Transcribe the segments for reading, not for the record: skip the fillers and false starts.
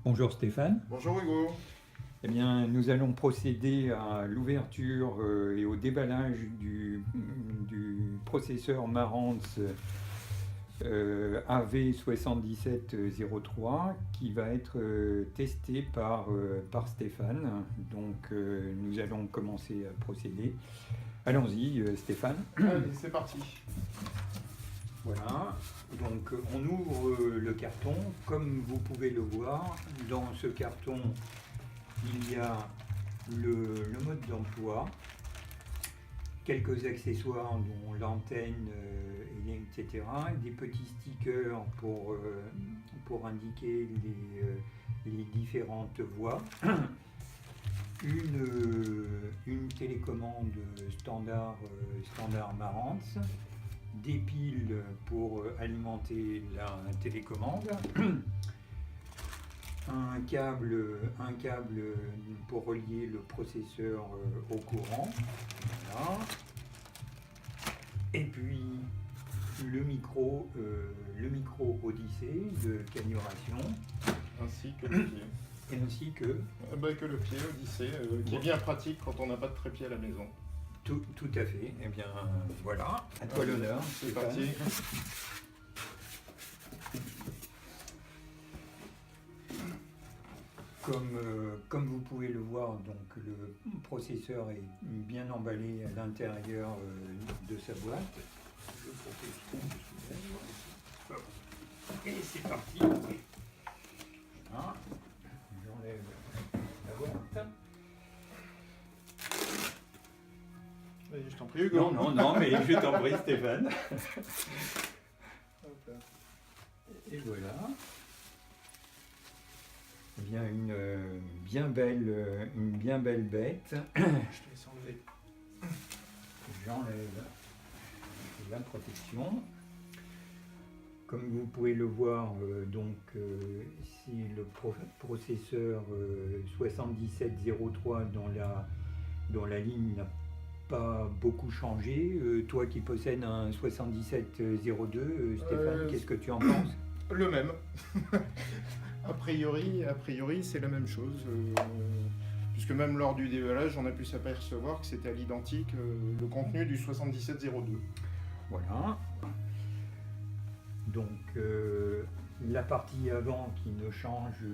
Bonjour Stéphane. Bonjour Hugo. Eh bien, nous allons procéder à l'ouverture et au déballage du processeur Marantz AV7703 qui va être testé par Stéphane. Donc, nous allons commencer à procéder. Allons-y, Stéphane. Allez, c'est parti. Voilà, donc on ouvre le carton. Comme vous pouvez le voir, dans ce carton, il y a le mode d'emploi, quelques accessoires dont l'antenne, etc., des petits stickers pour indiquer les différentes voies, une télécommande standard Marantz, des piles pour alimenter la télécommande, un câble pour relier le processeur au courant, voilà. Et puis le micro Odyssey de calibration, Ainsi que le pied. ainsi que Que le pied Odyssey, qui est bien pratique quand on n'a pas de trépied à la maison. tout à fait. Eh bien voilà, à toi l'honneur. C'est parti. Comme vous pouvez le voir, donc le processeur est bien emballé à l'intérieur de sa boîte. Je propose qu'on le soulève. Et c'est parti. Voilà. J'enlève la boîte. Vas-y, je t'en prie Hugo. Non, mais je t'en prie Stéphane. Hop là. Et voilà. Eh bien, une bien belle bête. Je te laisse enlever. J'enlève la protection. Comme vous pouvez le voir, c'est le processeur 7703 dont la ligne n'a pas beaucoup changé. Toi qui possèdes un 7702, Stéphane, qu'est-ce que tu en penses? Le même. A priori, c'est la même chose. Puisque même lors du déballage, on a pu s'apercevoir que c'était à l'identique le contenu du 7702. Voilà. Donc la partie avant qui ne change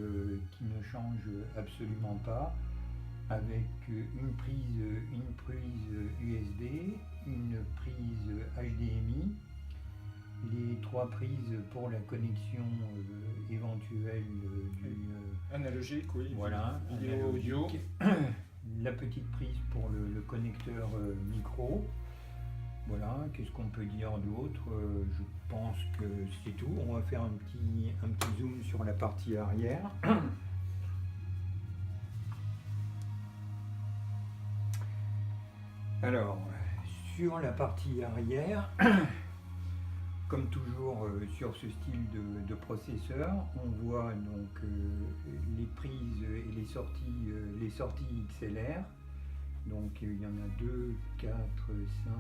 absolument pas, avec une prise USB, une prise HDMI, les trois prises pour la connexion éventuelle du Analogique, oui. voilà, Vidéo, audio. La petite prise pour le connecteur micro. Voilà, qu'est-ce qu'on peut dire d'autre? Je pense que c'est tout. On va faire un petit zoom sur la partie arrière. Alors, sur la partie arrière, comme toujours sur ce style de processeur, on voit donc les prises et les sorties XLR. Donc il y en a 2, 4, 5,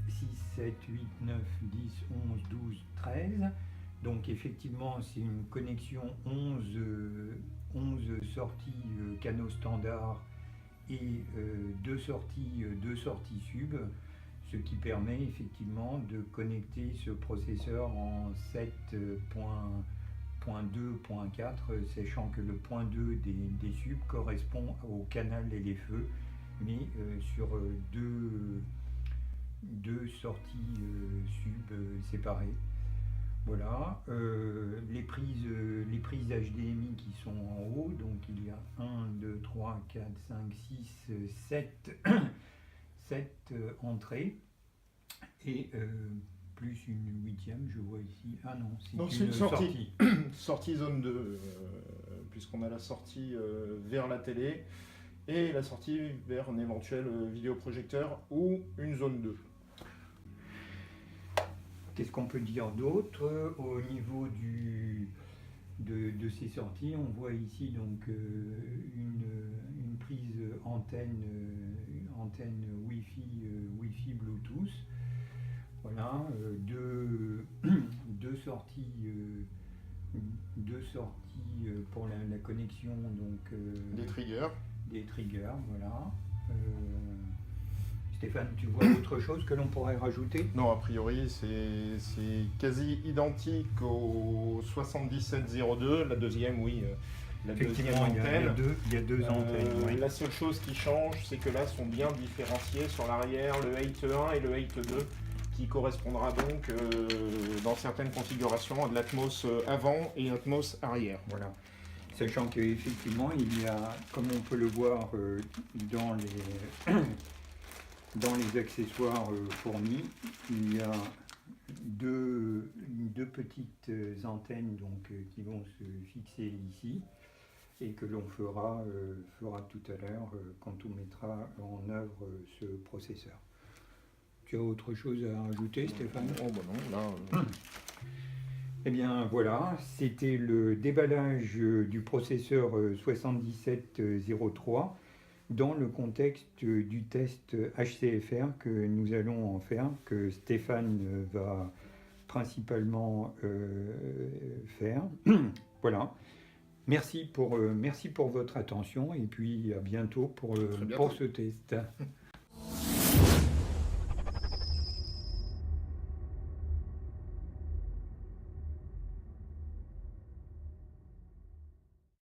6, 7, 8, 9, 10, 11, 12, 13. Donc effectivement c'est une connexion 11 sorties canaux standard et deux sorties sub, ce qui permet effectivement de connecter ce processeur en 7.2.4, sachant que le point 2 des subs correspond au canal et les feux, mais sur deux sorties sub séparées. Voilà, les prises HDMI qui sont en haut, donc il y a 1, 2, 3, 4, 5, 6, 7 entrées, et plus une huitième, je vois ici. Ah non, c'est une sortie. Sortie zone 2, puisqu'on a la sortie vers la télé et la sortie vers un éventuel vidéoprojecteur ou une zone 2. Qu'est-ce qu'on peut dire d'autre au niveau de ces sorties? On voit ici donc une prise antenne Wi-Fi Bluetooth. Voilà, deux sorties deux sorties pour la connexion, donc Des triggers. des triggers, voilà. Stéphane, tu vois autre chose que l'on pourrait rajouter? Non, a priori, c'est quasi identique au 7702, la deuxième, oui. La deuxième Effectivement, antenne. il y a deux antennes. Oui. La seule chose qui change, c'est que là sont bien différenciés sur l'arrière le 8.1 et le 8.2, qui correspondra donc dans certaines configurations à de l'Atmos avant et Atmos arrière. Voilà. Sachant qu'effectivement, il y a, comme on peut le voir dans les accessoires fournis, il y a deux petites antennes donc, qui vont se fixer ici et que l'on fera tout à l'heure quand on mettra en œuvre ce processeur. Tu as autre chose à rajouter, Stéphane? Oh bah non, là... Eh bien voilà, c'était le déballage du processeur 7703 dans le contexte du test HCFR que nous allons en faire, que Stéphane va principalement faire. Voilà. Merci pour votre attention et puis à bientôt pour ce test.